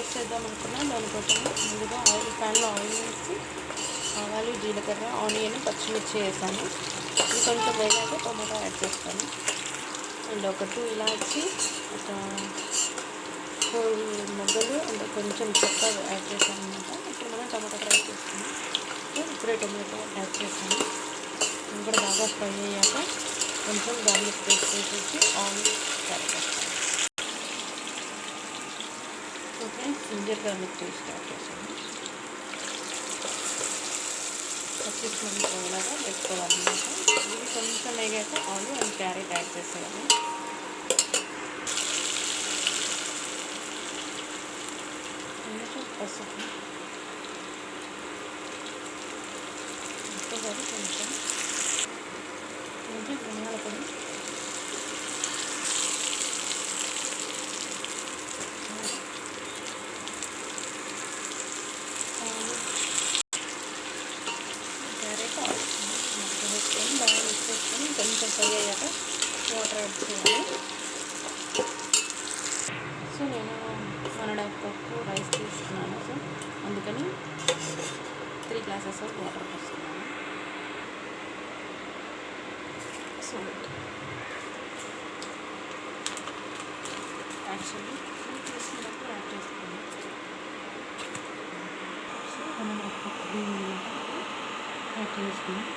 Rice చేద్దాం అనుకున్నా దానికోసం ముందుగా ప్యాన్లో ఆయిల్ వేసి ఆవాలు జీలకర్ర ఆనియన్ పచ్చిమిర్చి వేసాను. ఇది కొంచెం వేగాక టొమాటో యాడ్ చేస్తాను. అండ్ ఒక 2 ఇలాచి, ఒక 4 మొగ్గలు అండ్ కొంచెం చెక్క యాడ్ చేశాను అనమాట. ఇప్పుడు మనం టమాటో ఫ్రై చేస్తాము. ఇప్పుడే టొమాటో యాడ్ చేస్తాను. ఇది కూడా బాగా ఫ్రై అయ్యాక కొంచెం గార్లిక్ పేస్ట్ వేసేసి ఆయిల్ యాడ్ చేస్తాను. Okay, ginger garlic paste add చేసాను. పచ్చిమిర్చి పోయేలాగా వేసుకోవాలన్నమాట. ఇది కొంచెం వేగాక ఆలు అండ్ క్యారెట్ యాడ్ చేసేయాలి. కొంచెం పసుపు, ఒక్కసారి కొంచెం ధనియాల పొడి, క్యారెట్ వేసుకొని బాగా మిక్స్ చేసుకొని కొంచెం ఫ్రై అయ్యాక వాటర్ యాడ్ చేయాలి. సో నేను 1.5 కప్పు రైస్ తీసుకున్నాను. సో అందుకని 3 గ్లాసెస్ ఆఫ్ వాటర్ పోస్తున్నాను. సో యాక్చువల్లీ తీసుకున్నప్పుడు యాడ్ చేసుకున్నాను. సో మనం ఒక కప్పు యాడ్ చేసుకున్నాం.